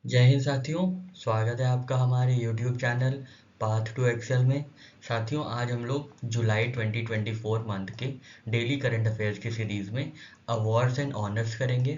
जय हिंद साथियों। स्वागत है आपका हमारे YouTube channel Path to Excel में। साथियों, आज हम लोग जुलाई 2024 मंथ के डेली करंट अफेयर्स की सीरीज में अवार्ड्स एंड ऑनर्स करेंगे।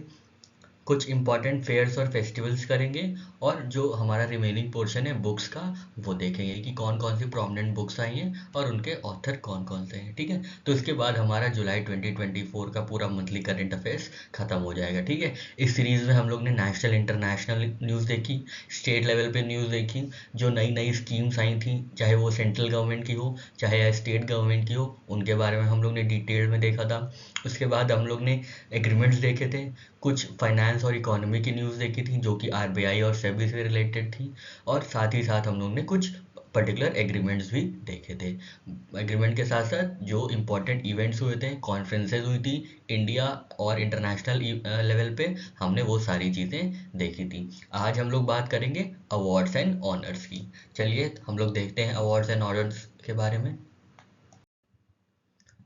कुछ इंपॉर्टेंट फेयर्स और फेस्टिवल्स करेंगे और जो हमारा रिमेनिंग पोर्शन है बुक्स का वो देखेंगे कि कौन कौन सी प्रोमिनेंट बुक्स आई हैं और उनके ऑथर कौन कौन से हैं। ठीक है, तो इसके बाद हमारा जुलाई 2024 का पूरा मंथली करंट अफेयर्स खत्म हो जाएगा। ठीक है, इस सीरीज़ में हम लोग ने नेशनल इंटरनेशनल न्यूज़ देखी, स्टेट लेवल पे न्यूज़ देखी, जो नई नई स्कीम्स आई थी, चाहे वो सेंट्रल गवर्नमेंट की हो चाहे स्टेट गवर्नमेंट की हो, उनके बारे में हम लोग ने डिटेल में देखा था। उसके बाद हम लोग ने एग्रीमेंट्स देखे थे, कुछ फाइनेंस और इकोनॉमी की न्यूज़ देखी थी जो कि आरबीआई और सेबी से रिलेटेड थी, और साथ ही साथ हम लोग ने कुछ पर्टिकुलर एग्रीमेंट्स भी देखे थे। एग्रीमेंट के साथ साथ जो इम्पोर्टेंट इवेंट्स हुए थे, कॉन्फ्रेंसेज हुई थी इंडिया और इंटरनेशनल लेवल पे, हमने वो सारी चीज़ें देखी थी। आज हम लोग बात करेंगे अवार्ड्स एंड ऑनर्स की। चलिए हम लोग देखते हैं अवार्ड्स एंड ऑनर्स के बारे में।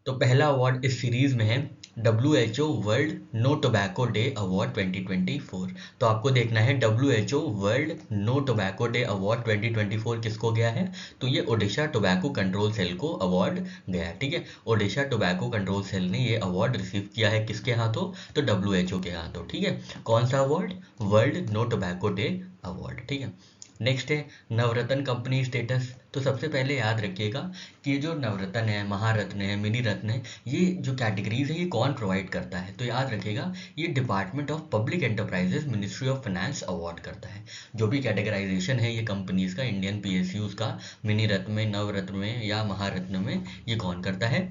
तो पहला अवार्ड इस सीरीज में है WHO world no tobacco day award 2024। तो आपको देखना है WHO world no tobacco day award 2024 किसको गया है। तो ये ओडिशा टोबैको कंट्रोल सेल को अवार्ड गया है। ठीक है, ओडिशा टोबैको कंट्रोल सेल ने ये अवार्ड रिसीव किया है किसके हाथों, तो WHO के हाथों। ठीक है, कौन सा award, world no tobacco day award. ठीक है, नेक्स्ट है नवरत्न कंपनी स्टेटस। तो सबसे पहले याद रखिएगा कि ये जो नवरत्न है, महारत्न है, मिनी रत्न है, ये जो कैटेगरीज है ये कौन प्रोवाइड करता है। तो याद रखिएगा ये department of public enterprises ministry of finance award करता है। जो भी कैटेगराइजेशन है ये कंपनीज का, इंडियन PSUs का, मिनी रत्न में, नवरत्न में या महारत्न में, ये कौन करता है,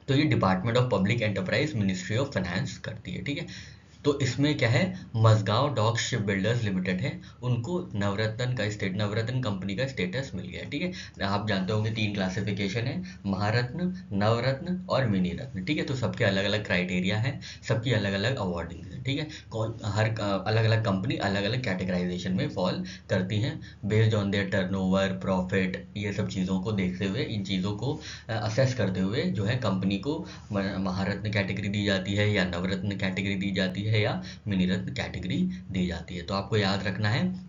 तो ये department of public enterprise ministry of finance करती है। ठीक है, तो इसमें क्या है, Mazagon dock shipbuilders limited है, उनको नवरत्न कंपनी का स्टेटस मिल गया है। ठीक है, आप जानते होंगे 3 क्लासिफिकेशन है, महारत्न, नवरत्न और मिनी रत्न। ठीक है, तो सबके अलग अलग क्राइटेरिया है, सबकी अलग अलग अवार्डिंग है। ठीक है, कौन हर अलग अलग कंपनी अलग अलग कैटेगराइजेशन में फॉल करती हैं based on their turnover, profit, ये सब चीज़ों को देखते हुए, इन चीज़ों को असेस करते हुए जो है कंपनी को महारत्न कैटेगरी दी जाती है या नवरत्न कैटेगरी दी जाती है या मिनी रत्न कैटेगरी दी जाती है। तो आपको याद रखना है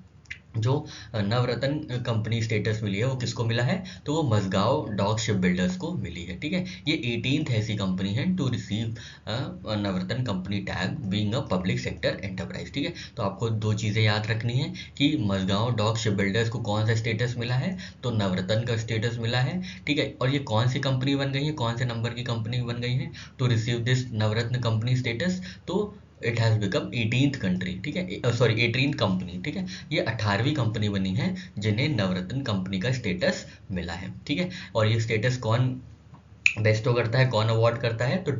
जो नवरत्न कंपनी स्टेटस मिली है वो किसको मिला है, तो वो मझगांव डॉक शिप बिल्डर्स को मिली है। ठीक है, ये 18th ऐसी कंपनी है to receive Navratna company tag being a public sector enterprise. ठीक है, तो आपको दो चीज़ें याद रखनी है कि मझगांव डॉक शिप बिल्डर्स को कौन सा स्टेटस मिला है, तो नवरत्न का स्टेटस मिला है। ठीक है, और ये कौन सी कंपनी बन गई है, कौन से नंबर की कंपनी बन गई है to receive this Navratna company status, तो it has become 18th country. ठीक है, सॉरी 18th कंपनी। ठीक है, ये 18वीं कंपनी बनी है जिन्हें नवरत्न कंपनी का स्टेटस मिला है। ठीक है, और ये स्टेटस कौन बेस्टो करता है, कौन अवार्ड करता है, तो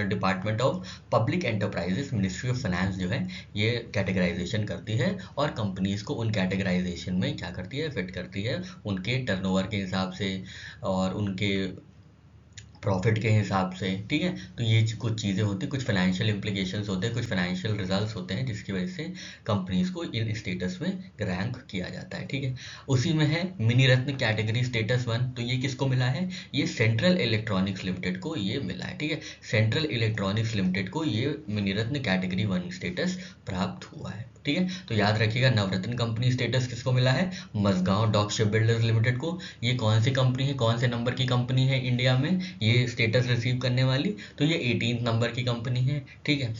department of public enterprises ministry of finance जो है ये कैटेगराइजेशन करती है और कंपनीज को उन कैटेगराइजेशन में क्या करती है, फिट करती है उनके टर्नओवर के हिसाब से और उनके प्रॉफिट के हिसाब से। ठीक है, तो ये कुछ चीज़ें होती हैं, कुछ फाइनेंशियल इम्प्लीकेशंस होते हैं, कुछ फाइनेंशियल रिजल्ट्स होते हैं जिसकी वजह से कंपनीज को इन स्टेटस में रैंक किया जाता है। ठीक है, उसी में है मिनी रत्न कैटेगरी स्टेटस 1। तो ये किसको मिला है, ये सेंट्रल इलेक्ट्रॉनिक्स लिमिटेड को ये मिला है। ठीक है, सेंट्रल इलेक्ट्रॉनिक्स लिमिटेड को ये मिनी रत्न कैटेगरी 1 स्टेटस प्राप्त हुआ है। ठीक है, तो याद रखिएगा नवरत्न कंपनी स्टेटस किसको मिला है, Mazagon dock shipbuilders limited को। ये कौन सी कंपनी है, कौन से नंबर की कंपनी है इंडिया में ये स्टेटस रिसीव करने वाली, तो ये 18th नंबर की कंपनी है। ठीक है,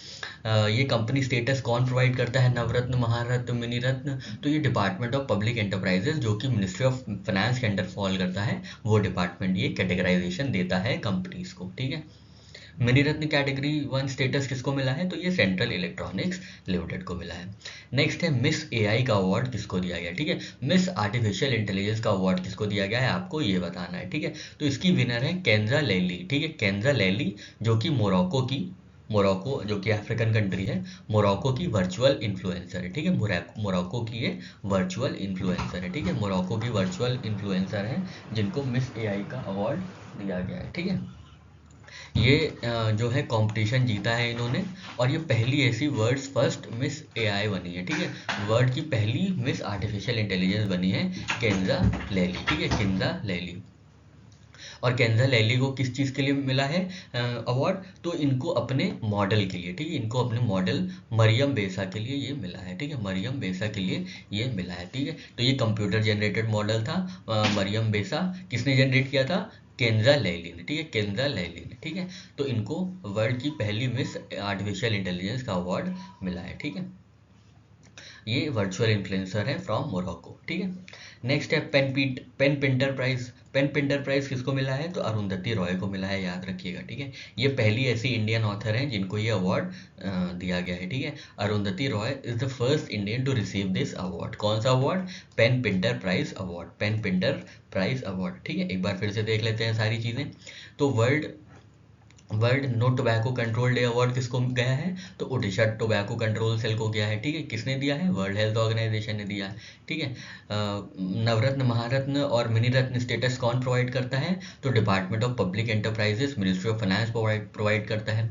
ये कंपनी स्टेटस कौन प्रोवाइड करता है, नवरत्न, महारत्न, मिनी रत्न, तो ये डिपार्टमेंट ऑफ पब्लिक एंटरप्राइजेस जो कि मिनिस्ट्री ऑफ फाइनेंस के अंडर फॉल करता है, वो डिपार्टमेंट ये कैटेगराइजेशन देता है कंपनीज को। ठीक है, मिनी रत्न कैटेगरी 1 स्टेटस किसको मिला है, तो ये सेंट्रल इलेक्ट्रॉनिक्स लिमिटेड को मिला है। नेक्स्ट है मिस एआई का अवार्ड किसको दिया गया है। ठीक है, मिस आर्टिफिशियल इंटेलिजेंस का अवार्ड किसको दिया गया है, आपको ये बताना है। ठीक है, तो इसकी विनर है केंद्रा लैली। ठीक है, केंद्रा लैली जो कि मोरक्को जो कि अफ्रीकन कंट्री है, मोरक्को की वर्चुअल इन्फ्लुएंसर है। ठीक है, मोरक्को की ये वर्चुअल इन्फ्लुएंसर है। ठीक है, मोरक्को की वर्चुअल इन्फ्लुएंसर है जिनको मिस एआई का अवार्ड दिया गया है। ठीक है, ये जो है कंपटीशन जीता है इन्होंने, और ये पहली ऐसी वर्ल्ड्स फर्स्ट मिस एआई बनी है। ठीक है, वर्ल्ड की पहली मिस आर्टिफिशियल इंटेलिजेंस बनी है केंद्रा लैली। ठीक है, केंद्रा लैली। और केंजा लैली को किस चीज़ के लिए मिला है अवार्ड? तो इनको अपने मॉडल के लिए, ठीक है, इनको अपने मॉडल मरियम बेसा के लिए ये मिला है, ठीक है, मरियम बेसा के लिए ये मिला है, ठीक है। तो ये कंप्यूटर जनरेटेड मॉडल था, मरियम बेसा किसने जनरेट किया था? केंजा लैली ने, ठीक है, केंजा लैली ने, ठीक है। तो इनको वर्ल्ड की पहली मिस आर्टिफिशियल इंटेलिजेंस का अवार्ड मिला है, ठीक है। ये वर्चुअल इन्फ्लुएंसर है फ्रॉम मोरक्को, ठीक है। नेक्स्ट है PEN Pinter prize. PEN Pinter prize किसको मिला है? तो अरुंधति रॉय को मिला है, याद रखिएगा, ठीक है। ये पहली ऐसी इंडियन ऑथर हैं जिनको ये अवार्ड दिया गया है, ठीक है। Arundhati Roy is the first Indian to receive this award. कौन सा award? PEN Pinter prize award, PEN Pinter prize award, ठीक है। एक बार फिर से देख लेते हैं सारी चीज़ें। तो world no tobacco control day award किसको गया है? तो ओडिशा टोबैको कंट्रोल सेल को गया है, ठीक है। किसने दिया है? वर्ल्ड हेल्थ ऑर्गेनाइजेशन ने दिया है, ठीक है। नवरत्न, महारत्न और मिनी रत्न स्टेटस कौन प्रोवाइड करता है? तो department of public enterprises, ministry of finance provide करता है।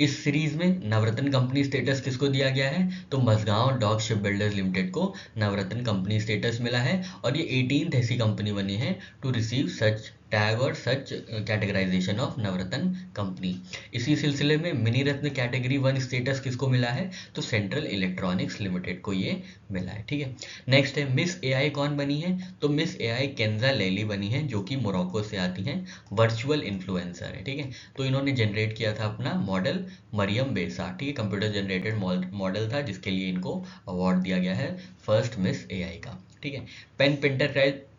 इस सीरीज में नवरत्न कंपनी स्टेटस किसको दिया गया है? तो Mazagon dock shipbuilders limited को नवरत्न कंपनी स्टेटस मिला है, और ये 18th ऐसी कंपनी बनी है टू रिसीव सच टैग और सच कैटेगराइजेशन ऑफ नवरत्न कंपनी। इसी सिलसिले में मिनी रत्न कैटेगरी 1 स्टेटस किसको मिला है? तो सेंट्रल इलेक्ट्रॉनिक्स लिमिटेड को ये मिला है, ठीक है। नेक्स्ट है मिस एआई कौन बनी है? तो मिस एआई केंजा लैली बनी है, जो कि मोरक्को से आती हैं, वर्चुअल इन्फ्लुएंसर है, ठीक है। तो इन्होंने जनरेट किया था अपना मॉडल मरियम बेसा, ठीक है, कंप्यूटर जनरेटेड मॉडल था, जिसके लिए इनको अवार्ड दिया गया है फर्स्ट मिस एआई का, ठीक है। पेन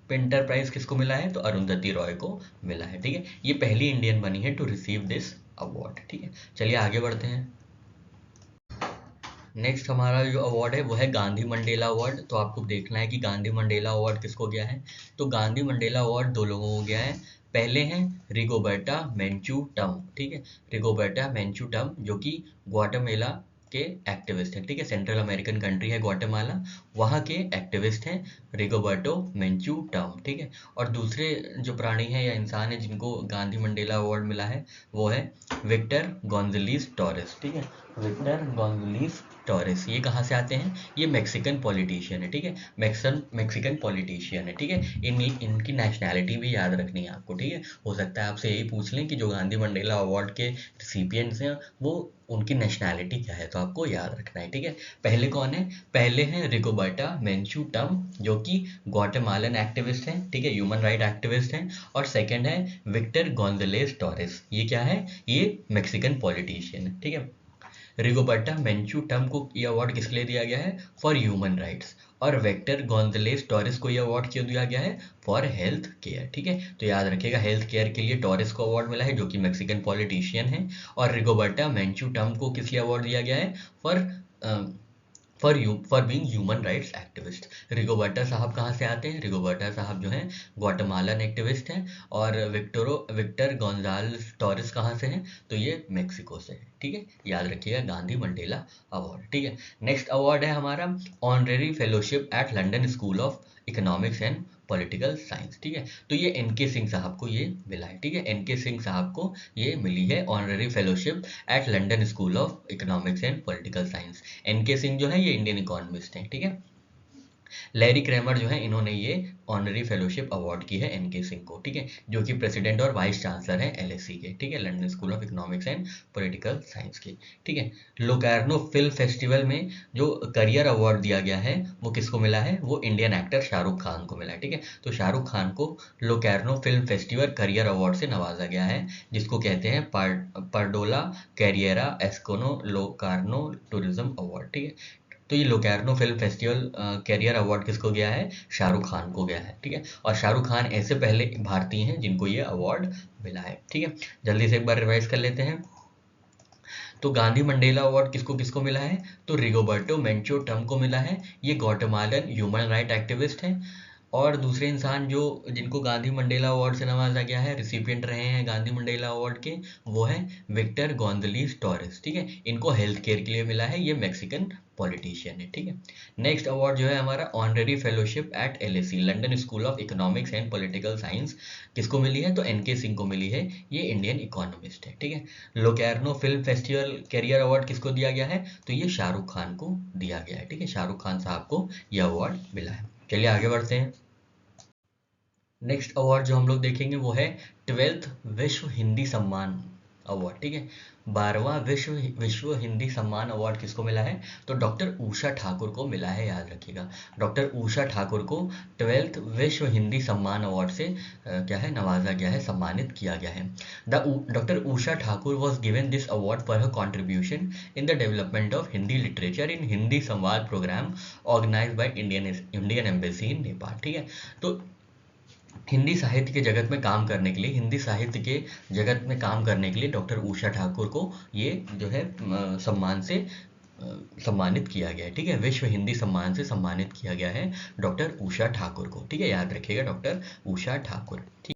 पिंटर प्राइज किसको मिला है? तो अरुंधति रॉय को मिला है, ठीक है। ये पहली इंडियन बनी है टू रिसीव दिस अवार्ड, ठीक है। चलिए आगे बढ़ते हैं। नेक्स्ट हमारा जो अवार्ड है वो है गांधी मंडेला अवार्ड। तो आपको देखना है कि गांधी मंडेला अवार्ड किसको गया है। तो गांधी मंडेला अवार्ड 2 लोगों को गया है। पहले हैं रिगोबर्टा मेंचू टम, ठीक है, रिगोबर्टा मेंचू टम, जो कि ग्वाटेमाला के एक्टिविस्ट हैं, ठीक है। सेंट्रल अमेरिकन कंट्री है ग्वाटेमाला, वहाँ के एक्टिविस्ट हैं रिगोबर्टो मेंचू टम, ठीक है। और दूसरे जो प्राणी हैं या इंसान है जिनको गांधी मंडेला अवार्ड मिला है वो है विक्टर गोंजलीस टोरेस, ठीक है, विक्टर गोंजलीस टोरेस। ये कहाँ से आते हैं? ये मैक्सिकन पॉलिटिशियन है, ठीक है, मैक्सिकन पॉलिटिशियन है, ठीक है। इनकी नेशनैलिटी भी याद रखनी है आपको, ठीक है। हो सकता है आपसे यही पूछ लें कि जो गांधी मंडेला अवार्ड के रिसिपिएंट्स हैं वो उनकी नेशनैलिटी क्या है, तो आपको याद रखना है, ठीक है। पहले कौन है? पहले हैं रिगोबर्टा मेंचू टम, जो कि ग्वाटेमालन एक्टिविस्ट हैं, ठीक है, ह्यूमन राइट एक्टिविस्ट हैं। और सेकंड है विक्टर गोंजलेस टोरेस। ये क्या है? ये मैक्सिकन पॉलिटिशियन है, ठीक है। रिगोबर्टा मेंचू टम को ये अवार्ड किस लिए दिया गया है? For human rights. और वेक्टर गोंजलेस टोरेस को ये अवार्ड क्यों दिया गया है? फॉर हेल्थ केयर, ठीक है। तो याद रखिएगा हेल्थ केयर के लिए टोरेस को अवार्ड मिला है, जो कि मैक्सिकन पॉलिटिशियन है। और रिगोबर्टा मेंचू टम को किस लिए अवार्ड दिया गया है? For being human rights activist. Rigoberta साहब कहाँ से आते हैं? रिगोबर्टा साहब जो हैं ग्वाटेमालन एक्टिविस्ट हैं। और विक्टर गोंजाल्स टोरेस कहाँ से हैं? तो ये मेक्सिको से है, ठीक है। याद रखिएगा गांधी मंडेला अवार्ड, ठीक है। नेक्स्ट अवार्ड है हमारा honorary fellowship at London School of Economics and Political Science, ठीक है। तो ये एनके सिंह साहब को ये मिला है, ठीक है, एनके सिंह साहब को ये मिली है honorary fellowship at London School of Economics and Political Science. NK Singh जो है ये इंडियन इकोनॉमिस्ट हैं, ठीक है। लैरी क्रैमर जो है इन्होंने ये ऑनरी फेलोशिप अवार्ड की है एनके सिंह को, ठीक है, जो कि प्रेसिडेंट और वाइस चांसलर हैं एलएसई के, ठीक है, London School of Economics and Political science के, ठीक है। लोकार्नो फिल्म फेस्टिवल में जो करियर अवार्ड दिया गया है वो किसको मिला है? वो इंडियन एक्टर शाहरुख खान को मिला है, ठीक है। तो शाहरुख खान को Locarno film festival career award से नवाजा गया है, जिसको कहते हैं Pardo alla carriera Ascona Locarno tourism award, ठीक है। तो ये Locarno film festival career award किसको गया है? शाहरुख खान को गया है, ठीक है। और शाहरुख खान ऐसे पहले भारतीय हैं जिनको ये अवार्ड मिला है, ठीक है। जल्दी से एक बार रिवाइज कर लेते हैं। तो गांधी मंडेला अवार्ड किसको किसको मिला है? तो रिगोबर्टो मेंचो टम को मिला है, ये ग्वाटेमालन ह्यूमन राइट एक्टिविस्ट हैं। और दूसरे इंसान जो जिनको गांधी मंडेला अवार्ड से नवाजा गया है, रिसिपिएंट रहे हैं गांधी मंडेला अवार्ड के, वो है विक्टर गोंजलीस टोरेस, ठीक है। इनको हेल्थ केयर के लिए मिला है, ये मैक्सिकन पॉलिटिशियन है, ठीक है। नेक्स्ट अवार्ड जो है हमारा honorary fellowship at LSE London School of Economics and Political Science किसको मिली है? तो एनके सिंह को मिली है, ये इंडियन इकोनॉमिस्ट है, ठीक है। Locarno film festival career award किसको दिया गया है? तो ये शाहरुख खान को दिया गया है, ठीक है, शाहरुख खान साहब को यह अवार्ड मिला है। चलिए आगे बढ़ते हैं। नेक्स्ट अवार्ड जो हम लोग देखेंगे वो है 12th विश्व हिंदी सम्मान अवार्ड, ठीक है। 12वां विश्व हिंदी सम्मान अवार्ड किसको मिला है? तो डॉक्टर उषा ठाकुर को मिला है, याद रखिएगा। डॉक्टर उषा ठाकुर को 12th विश्व हिंदी सम्मान अवार्ड से क्या है, नवाजा गया है, सम्मानित किया गया है। Doctor Usha Thakur was given this award for her contribution in the development of Hindi literature in Hindi Samvad programme organised by Indian embassy in Nepal, ठीक है। तो हिंदी साहित्य के जगत में काम करने के लिए, हिंदी साहित्य के जगत में काम करने के लिए डॉक्टर उषा ठाकुर को ये जो है सम्मान से सम्मानित किया गया है, ठीक है। विश्व हिंदी सम्मान से सम्मानित किया गया है डॉक्टर उषा ठाकुर को, ठीक है, याद रखिएगा, डॉक्टर उषा ठाकुर, ठीक।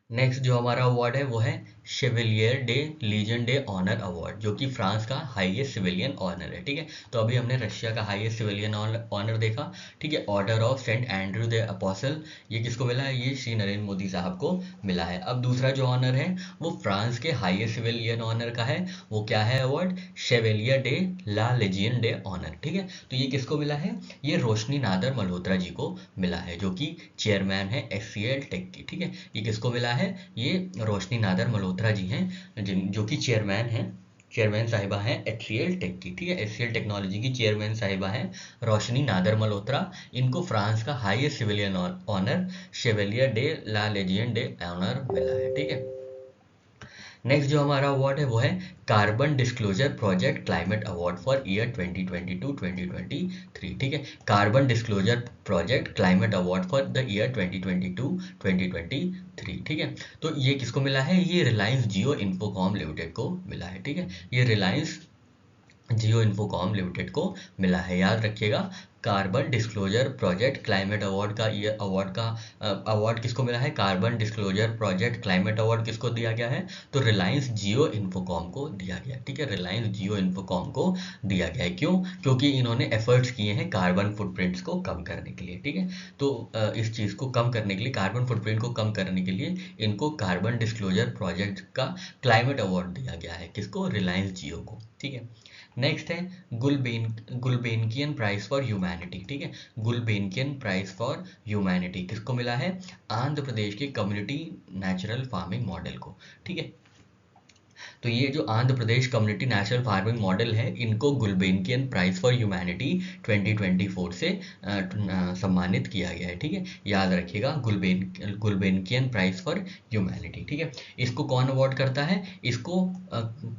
नेक्स्ट जो हमारा अवार्ड है वो है Chevalier de Legion de honneur award, जो कि फ्रांस का हाईएस्ट सिविलियन ऑनर है, ठीक है। तो अभी हमने रशिया का हाईएस्ट सिविलियन ऑनर देखा, ठीक है, Order of Saint Andrew the Apostle, ये किसको मिला है? ये श्री नरेंद्र मोदी साहब को मिला है। अब दूसरा जो ऑनर है वो फ्रांस के हाईएस्ट सिविलियन ऑनर का है, वो क्या है award? Chevalier de la Legion de honneur, ठीक है। तो ये किसको मिला है? ये रोशनी नादर मल्होत्रा जी को मिला है, जो कि चेयरमैन है HCL टेक की, ठीक है। ये किसको मिला है? ये रोशनी नादर मल्होत्रा जी हैं, जो कि चेयरमैन साहिबा हैं HCL टेक की, ठीक है। HCL टेक्नोलॉजी की चेयरमैन साहिबा हैं रोशनी नादर मल्होत्रा। इनको फ्रांस का highest civilian honour Chevalier de la Legion de honneur मिला है, ठीक है। नेक्स्ट जो हमारा अवार्ड है वो है carbon disclosure project climate award for year 2022-2023, ठीक है। Carbon disclosure project climate award for the year 2022-2023, ठीक है। तो ये किसको मिला है? ये रिलायंस जियो इन्फोकॉम लिमिटेड को मिला है, ठीक है। ये रिलायंस जियो इन्फोकॉम लिमिटेड को मिला है, याद रखिएगा। Carbon disclosure project climate award का ये अवार्ड किसको मिला है? Carbon disclosure project climate award किसको दिया गया है? तो रिलायंस जियो इन्फोकॉम को दिया गया, ठीक है। रिलायंस जियो इन्फोकॉम को दिया गया है, क्यों? क्योंकि इन्होंने एफर्ट्स किए हैं कार्बन फुटप्रिंट्स को कम करने के लिए, ठीक है। तो इस चीज़ को कम करने के लिए, कार्बन फुटप्रिंट को कम करने के लिए इनको कार्बन डिस्क्लोजर प्रोजेक्ट का क्लाइमेट अवार्ड दिया गया है, किसको? रिलायंस जियो को, ठीक है। नेक्स्ट है गुलबेनकियन प्राइज फॉर ह्यूमैनिटी, ठीक है। गुलबेनकियन प्राइज फॉर ह्यूमैनिटी किसको मिला है? आंध्र प्रदेश के कम्युनिटी नेचुरल फार्मिंग मॉडल को, ठीक है। तो ये जो Andhra Pradesh community natural farming model है, इनको गुलबेनकियन प्राइज फॉर ह्यूमैनिटी 2024 से सम्मानित किया गया है, ठीक है। याद रखिएगा, गुलबेनकियन प्राइज फॉर ह्यूमैनिटी, ठीक है। इसको कौन अवार्ड करता है? इसको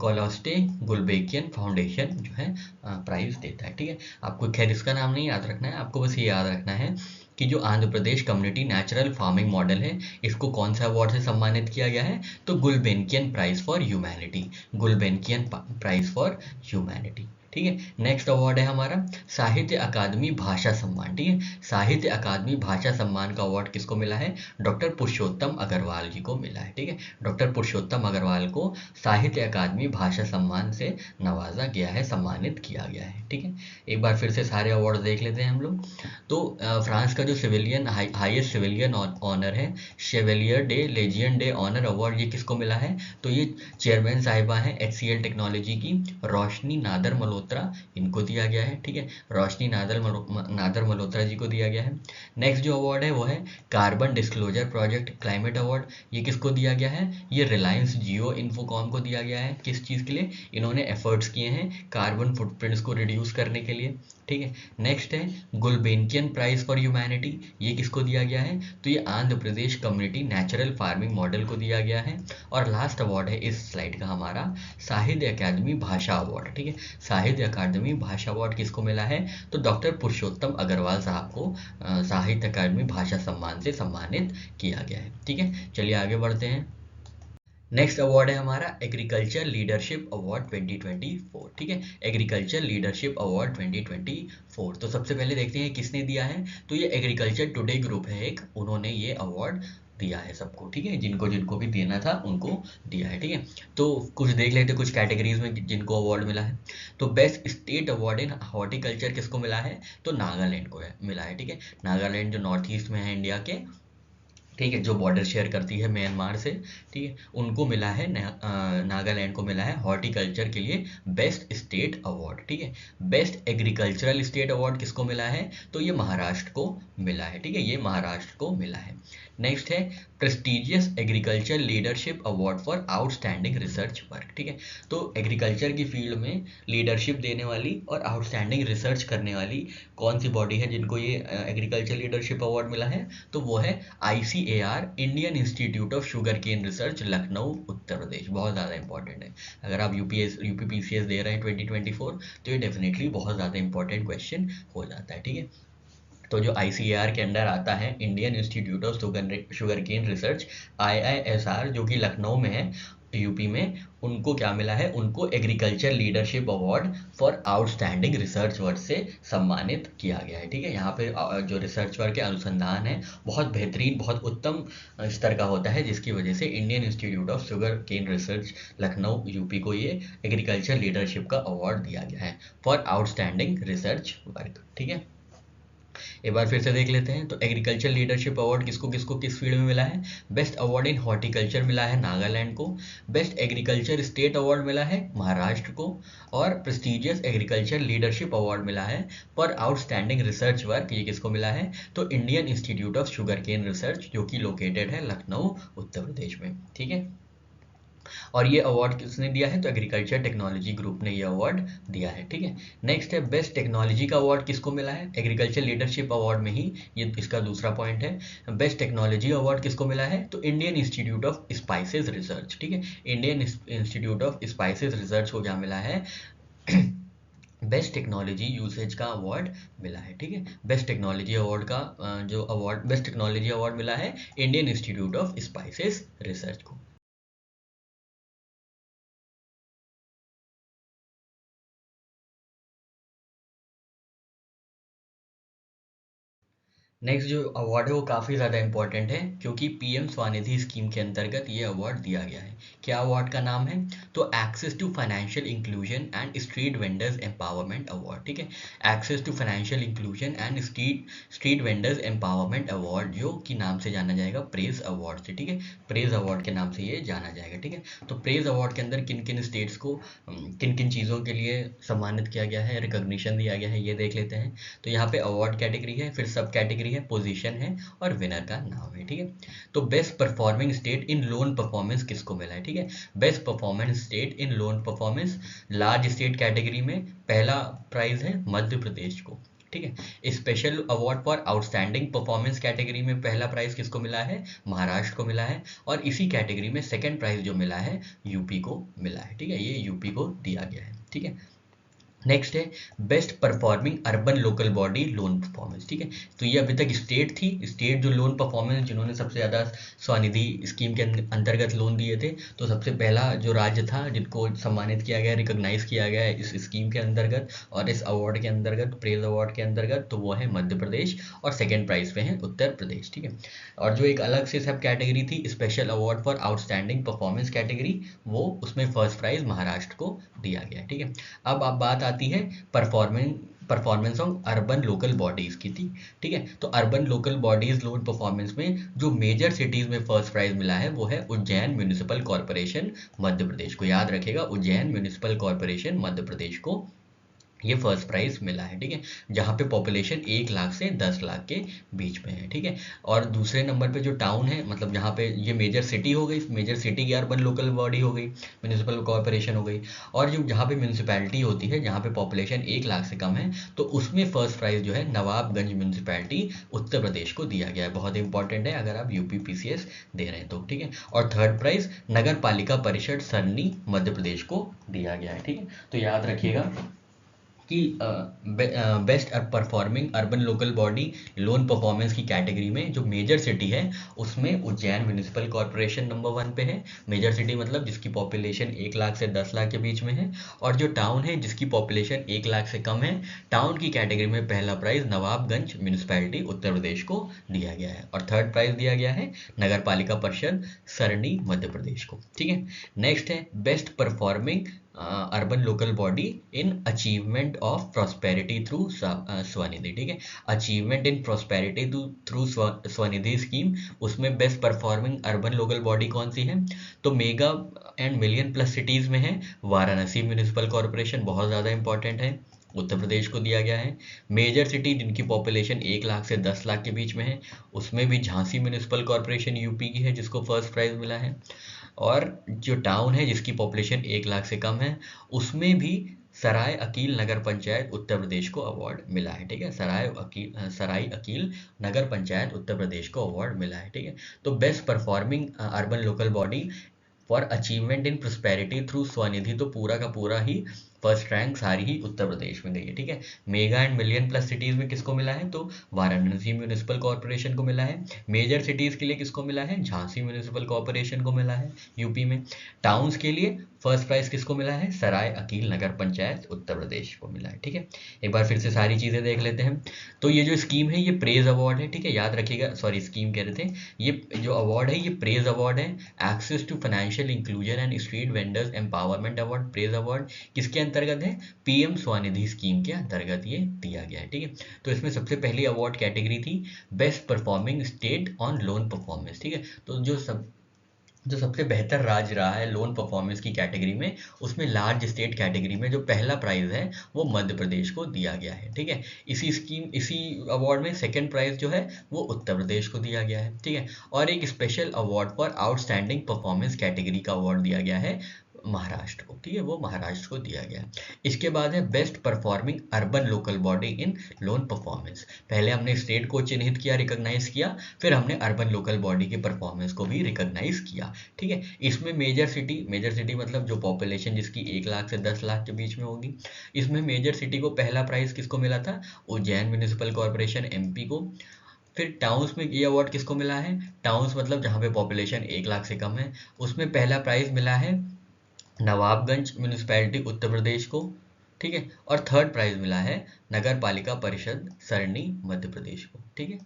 कोलोस्टे गुलबेकियन फाउंडेशन जो है प्राइज देता है, ठीक है। आपको खैर इसका नाम नहीं याद रखना है, आपको बस ये याद रखना है कि जो Andhra Pradesh community natural farming model है, इसको कौन सा अवार्ड से सम्मानित किया गया है? तो Gulbenkian prize for humanity, Gulbenkian prize for humanity, ठीक है। नेक्स्ट अवार्ड है हमारा साहित्य अकादमी भाषा सम्मान, ठीक है। साहित्य अकादमी भाषा सम्मान का अवार्ड किसको मिला है? डॉक्टर पुरुषोत्तम अग्रवाल जी को मिला है, ठीक है। डॉक्टर पुरुषोत्तम अग्रवाल को साहित्य अकादमी भाषा सम्मान से नवाजा गया है, सम्मानित किया गया है, ठीक है। एक बार फिर से सारे अवार्ड देख लेते हैं हम लोग। तो फ्रांस का जो हाईएस्ट सिविलियन ऑनर है Chevalier de Legion de honneur award, ये किसको मिला है? तो ये चेयरमैन साहिबा हैं HCL टेक्नोलॉजी की रोशनी नादर मल्होत्रा, इनको दिया गया है, ठीक है। रोशनी नादर मल्होत्रा जी को दिया गया है। नेक्स्ट जो अवार्ड है वो है carbon disclosure project climate award, ये किसको दिया गया है? ये रिलायंस जियो इन्फोकॉम को दिया गया है। किस चीज़ के लिए? इन्होंने एफर्ट्स किए हैं कार्बन फुटप्रिंट्स को रिड्यूस करने के लिए, ठीक है। नेक्स्ट है गुलबेनकियन प्राइज फॉर ह्यूमैनिटी, ये किसको दिया गया है? तो ये Andhra Pradesh community natural farming model को दिया गया है। और लास्ट अवार्ड है इस स्लाइड का हमारा साहित्य अकादमी भाषा अवार्ड, ठीक है। साहित्य अकादमी भाषा अवार्ड किसको मिला है? तो डॉक्टर पुरुषोत्तम अग्रवाल साहब को साहित्य अकादमी भाषा सम्मान से सम्मानित किया गया है, ठीक है। चलिए आगे बढ़ते हैं। नेक्स्ट अवार्ड है हमारा एग्रीकल्चर लीडरशिप अवार्ड 2024, ठीक है, एग्रीकल्चर लीडरशिप अवार्ड 2024। तो सबसे पहले देखते हैं किसने दिया है। तो ये एग्रीकल्चर टुडे ग्रुप है एक, उन्होंने ये अवार्ड दिया है सबको, ठीक है, जिनको जिनको भी देना था उनको दिया है, ठीक है। तो कुछ देख लेते कुछ कैटेगरीज में जिनको अवार्ड मिला है। तो best state award in horticulture किसको मिला है, तो नागालैंड को है मिला है, ठीक है। नागालैंड जो नॉर्थ ईस्ट में है इंडिया के, ठीक है, जो बॉर्डर शेयर करती है म्यांमार से, ठीक है, उनको मिला है नागालैंड को मिला है हॉर्टिकल्चर के लिए बेस्ट स्टेट अवार्ड, ठीक है। बेस्ट एग्रीकल्चरल स्टेट अवार्ड किसको मिला है, तो ये महाराष्ट्र को मिला है, ठीक है, ये महाराष्ट्र को मिला है। नेक्स्ट है prestigious agriculture leadership award for outstanding research work, ठीक है। तो एग्रीकल्चर की फील्ड में लीडरशिप देने वाली और आउटस्टैंडिंग रिसर्च करने वाली कौन सी बॉडी है जिनको ये एग्रीकल्चर लीडरशिप अवार्ड मिला है, तो वो है ICAR, Indian institute of sugar cane research, Lucknow Uttar Pradesh. बहुत ज़्यादा इंपॉर्टेंट है, अगर आप यूपीपीसीएस दे रहे हैं 2024 तो ये डेफिनेटली बहुत ज़्यादा इंपॉर्टेंट क्वेश्चन हो जाता है, ठीक है। तो जो ICAR के अंडर आता है, Indian institute of sugar cane Research, IISR, जो कि लखनऊ में है यूपी में, उनको क्या मिला है, उनको agriculture leadership award for outstanding research work से सम्मानित किया गया है, ठीक है। यहाँ पे जो रिसर्च वर्क है, अनुसंधान है, बहुत बेहतरीन, बहुत उत्तम स्तर का होता है, जिसकी वजह से Indian institute of sugar cane research Lucknow UP को ये एग्रीकल्चर लीडरशिप का अवार्ड दिया गया है फॉर आउटस्टैंडिंग रिसर्च वर्क, ठीक है। एक बार फिर से देख लेते हैं। तो एग्रीकल्चर लीडरशिप अवार्ड किसको किसको किस फील्ड में मिला है। बेस्ट अवार्ड इन हॉर्टिकल्चर मिला है नागालैंड को। बेस्ट एग्रीकल्चर स्टेट अवार्ड मिला है महाराष्ट्र को। और प्रेस्टिजियस एग्रीकल्चर लीडरशिप अवार्ड मिला है फॉर आउटस्टैंडिंग रिसर्च वर्क, ये किसको मिला है, तो Indian institute of sugar cane Research, जो कि लोकेटेड है लखनऊ उत्तर प्रदेश में, ठीक है। और ये अवार्ड किसने दिया है, तो एग्रीकल्चर टेक्नोलॉजी ग्रुप ने ये अवार्ड दिया है, ठीक है। नेक्स्ट है बेस्ट टेक्नोलॉजी का अवार्ड किसको मिला है, एग्रीकल्चर लीडरशिप अवार्ड में ही ये इसका दूसरा पॉइंट है। बेस्ट टेक्नोलॉजी अवार्ड किसको मिला है, तो Indian institute of spices research, ठीक है, Indian institute of spices research को क्या मिला है बेस्ट टेक्नोलॉजी यूसेज का अवार्ड मिला है, ठीक है। बेस्ट टेक्नोलॉजी अवार्ड का जो अवार्ड बेस्ट टेक्नोलॉजी अवार्ड मिला है Indian institute of spices research को। नेक्स्ट जो अवार्ड है वो काफ़ी ज़्यादा इंपॉर्टेंट है, क्योंकि PM स्वनिधि स्कीम के अंतर्गत ये अवार्ड दिया गया है। क्या अवार्ड का नाम है, तो access to financial inclusion and street vendors empowerment award, ठीक है। Access to financial inclusion and street vendors empowerment award, जो कि नाम से जाना जाएगा प्रेज अवार्ड से, ठीक है, प्रेज अवार्ड के नाम से ये जाना जाएगा, ठीक है। तो प्रेज अवार्ड के अंदर किन किन स्टेट्स को किन किन चीज़ों के लिए सम्मानित किया गया है, रिकॉग्निशन दिया गया है, ये देख लेते हैं। तो यहाँ पे अवार्ड कैटेगरी है, फिर सब कैटेगरी है, पोजीशन है और विनर का नाम है, ठीक है। तो best performing state in loan performance किसको मिला है, ठीक है। Best performance state in loan performance large state category में पहला प्राइज है मध्य प्रदेश को, ठीक है। Special award for outstanding performance category में पहला प्राइज किसको मिला है, महाराष्ट्र को मिला है। और इसी कैटेगरी में सेकंड प्राइज जो मिला है यूपी को मिला है, ठीक है, ये यूपी को दिया गया है, ठीक है। नेक्स्ट है best performing urban local body loan performance, ठीक है। तो ये अभी तक स्टेट थी, स्टेट जो लोन परफॉर्मेंस जिन्होंने सबसे ज़्यादा स्वनिधि स्कीम के अंतर्गत लोन दिए थे, तो सबसे पहला जो राज्य था जिनको सम्मानित किया गया, रिकॉग्नाइज किया गया इस स्कीम के अंतर्गत और इस अवार्ड के अंतर्गत, प्रेज अवार्ड के अंतर्गत, तो वो है मध्य प्रदेश और सेकेंड प्राइज पे है उत्तर प्रदेश, ठीक है। और जो एक अलग से सब कैटेगरी थी special award for outstanding performance category, वो उसमें फर्स्ट प्राइज महाराष्ट्र को दिया गया, ठीक है। अब बात आती है performance of urban local bodies की थी, ठीक है। तो urban local bodies loan performance में जो मेजर सिटीज में फर्स्ट प्राइज मिला है वो है उज्जैन म्यूनिसिपल कॉर्पोरेशन मध्य प्रदेश को, याद रखिएगा, उज्जैन म्यूनिसिपल कॉर्पोरेशन मध्य प्रदेश को ये फर्स्ट प्राइज मिला है, ठीक है, जहाँ पे पॉपुलेशन 1 लाख से 10 लाख के बीच में है, ठीक है। और दूसरे नंबर पे जो टाउन है, मतलब जहाँ पे ये मेजर सिटी हो गई, मेजर सिटी की अर्बन लोकल बॉडी हो गई, म्यूनिसिपल कॉर्पोरेशन हो गई। और जो जहाँ पे म्यूनिसिपैलिटी होती है, जहाँ पे पॉपुलेशन 1 लाख से कम है, तो उसमें फर्स्ट प्राइज जो है नवाबगंज म्यूनिसिपैलिटी उत्तर प्रदेश को दिया गया है। बहुत इंपॉर्टेंट है अगर आप UPPCS दे रहे हैं तो, ठीक है। और थर्ड प्राइज नगर पालिका परिषद सरनी मध्य प्रदेश को दिया गया है, ठीक है। तो याद रखिएगा कि best performing urban local body loan performance की कैटेगरी में जो मेजर सिटी है उसमें उज्जैन म्यूनिसिपल कॉरपोरेशन नंबर 1 पे है। मेजर सिटी मतलब जिसकी पॉपुलेशन 1 लाख से 10 लाख के बीच में है, और जो टाउन है जिसकी पॉपुलेशन 1 लाख से कम है, टाउन की कैटेगरी में पहला प्राइज नवाबगंज म्यूनिसपैलिटी उत्तर प्रदेश को दिया गया है, और थर्ड प्राइज दिया गया है नगर पालिका परिषद सरनी मध्य प्रदेश को। ठीक है, नेक्स्ट है best performing urban local body in achievement of prosperity through Svanidhi. ठीक है, achievement in prosperity through Svanidhi scheme, उसमें best performing urban local body कौन सी है? तो mega and million plus cities में है वाराणसी म्यूनिसिपल कॉरपोरेशन, बहुत ज़्यादा इंपॉर्टेंट है, उत्तर प्रदेश को दिया गया है। मेजर सिटी जिनकी पॉपुलेशन 1 लाख से 10 लाख के बीच में है, उसमें भी झांसी म्यूनिसिपल कॉरपोरेशन यूपी की है जिसको फर्स्ट प्राइज मिला है। और जो टाउन है जिसकी पॉपुलेशन 1 लाख से कम है, उसमें भी सराय अकील नगर पंचायत उत्तर प्रदेश को अवार्ड मिला है। ठीक है, सराय अकील नगर पंचायत उत्तर प्रदेश को अवार्ड मिला है। ठीक है, तो best performing urban local body for achievement in prosperity through Svanidhi, तो पूरा का पूरा ही फर्स्ट रैंक सारी ही उत्तर प्रदेश में गई है। ठीक है, mega and million plus cities में किसको मिला है? तो वाराणसी म्यूनिसिपल कॉरपोरेशन को मिला है। मेजर सिटीज के लिए किसको मिला है? झांसी म्यूनिसिपल कॉरपोरेशन को मिला है यूपी में। टाउन्स के लिए फर्स्ट प्राइज किसको मिला है? सराय अकील नगर पंचायत उत्तर प्रदेश को मिला है। ठीक है, एक बार फिर से सारी चीज़ें देख लेते हैं। तो ये जो स्कीम है ये प्रेज अवार्ड है। ठीक है, याद रखिएगा, सॉरी स्कीम कह रहे थे, ये जो अवार्ड है ये प्रेज अवार्ड है। Access to financial inclusion and street vendors empowerment award, praise award किसके अंतर्गत है? पीएम स्वनिधि स्कीम के अंतर्गत ये दिया गया है। ठीक है, तो इसमें सबसे पहली अवार्ड कैटेगरी थी best performing state on loan performance. ठीक है, तो जो सबसे बेहतर राज्य रहा है लोन परफॉर्मेंस की कैटेगरी में, उसमें लार्ज स्टेट कैटेगरी में जो पहला प्राइज है वो मध्य प्रदेश को दिया गया है। ठीक है, इसी अवार्ड में सेकंड प्राइज जो है वो उत्तर प्रदेश को दिया गया है। ठीक है, और एक special award for outstanding performance category का अवार्ड दिया गया है महाराष्ट्र को। ठीक है, वो महाराष्ट्र को दिया गया है। इसके बाद है best performing urban local body इन लोन परफॉर्मेंस। पहले हमने स्टेट को चिन्हित किया, रिकॉग्नाइज किया, फिर हमने अर्बन लोकल बॉडी के परफॉर्मेंस को भी रिकॉग्नाइज किया। ठीक है, इसमें मेजर सिटी मतलब जो पॉपुलेशन जिसकी 1 लाख से 10 लाख के बीच में होगी, इसमें मेजर सिटी को पहला प्राइज किसको मिला था? उज्जैन म्यूनिसिपल कॉरपोरेशन एमपी को। फिर टाउन्स में ये अवार्ड किसको मिला है? टाउन्स मतलब जहाँ पे पॉपुलेशन 1 लाख से कम है, उसमें पहला प्राइज मिला है नवाबगंज म्यूनिसपैलिटी उत्तर प्रदेश को। ठीक है, और थर्ड प्राइज मिला है नगर पालिका परिषद सरनी मध्य प्रदेश को। ठीक है,